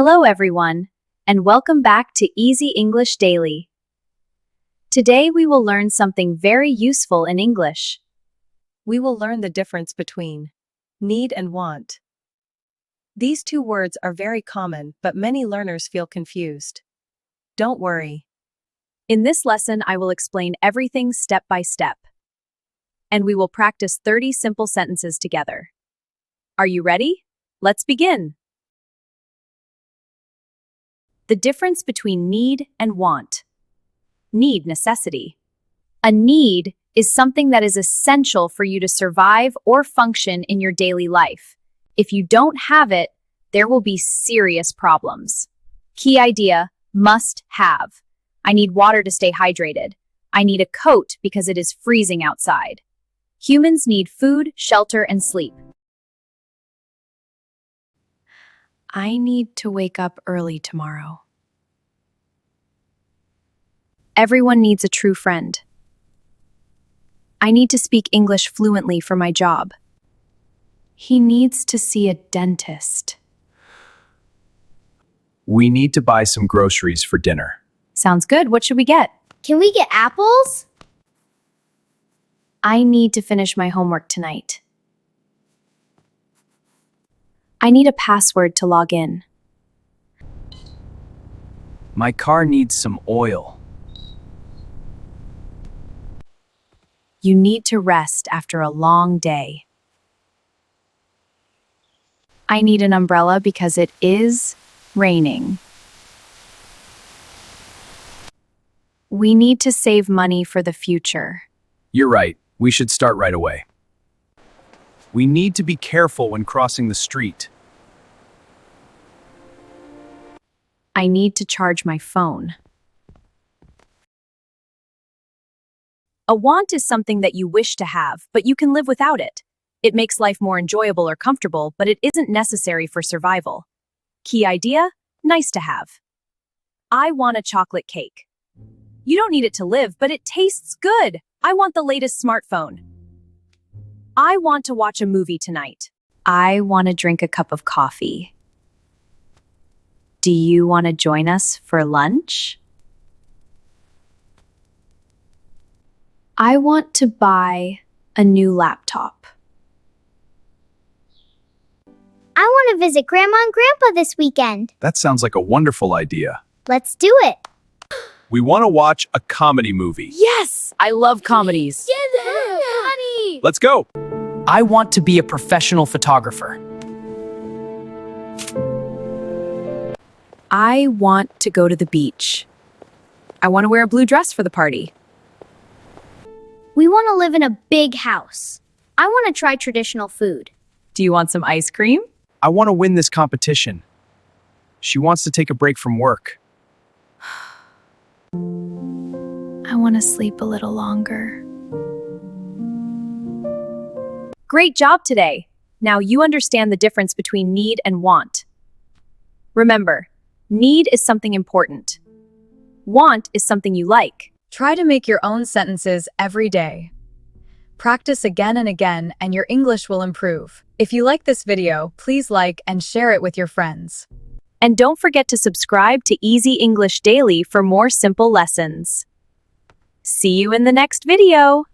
Hello everyone, and welcome back to Easy English Daily. Today we will learn something very useful in English. We will learn the difference between need and want. These two words are very common, but many learners feel confused. Don't worry. In this lesson, I will explain everything step by step. And we will practice 30 simple sentences together. Are you ready? Let's begin. The difference between need and want. Need, necessity. A need is something that is essential for you to survive or function in your daily life. If you don't have it, there will be serious problems. Key idea, must have. I need water to stay hydrated. I need a coat because it is freezing outside. Humans need food, shelter, and sleep. I need to wake up early tomorrow. Everyone needs a true friend. I need to speak English fluently for my job. He needs to see a dentist. We need to buy some groceries for dinner. Sounds good. What should we get? Can we get apples? I need to finish my homework tonight. I need a password to log in. My car needs some oil. You need to rest after a long day. I need an umbrella because it is raining. We need to save money for the future. You're right. We should start right away. We need to be careful when crossing the street. I need to charge my phone. A want is something that you wish to have, but you can live without it. It makes life more enjoyable or comfortable, but it isn't necessary for survival. Key idea, nice to have. I want a chocolate cake. You don't need it to live, but it tastes good. I want the latest smartphone. I want to watch a movie tonight. I want to drink a cup of coffee. Do you want to join us for lunch? I want to buy a new laptop. I want to visit Grandma and Grandpa this weekend. That sounds like a wonderful idea. Let's do it. We want to watch a comedy movie. Yes! I love comedies. Honey! Let's go! I want to be a professional photographer. I want to go to the beach. I want to wear a blue dress for the party. We want to live in a big house. I want to try traditional food. Do you want some ice cream? I want to win this competition. She wants to take a break from work. I want to sleep a little longer. Great job today! Now you understand the difference between need and want. Remember, need is something important. Want is something you like. Try to make your own sentences every day. Practice again and again, and your English will improve. If you like this video, please like and share it with your friends. And don't forget to subscribe to Easy English Daily for more simple lessons. See you in the next video!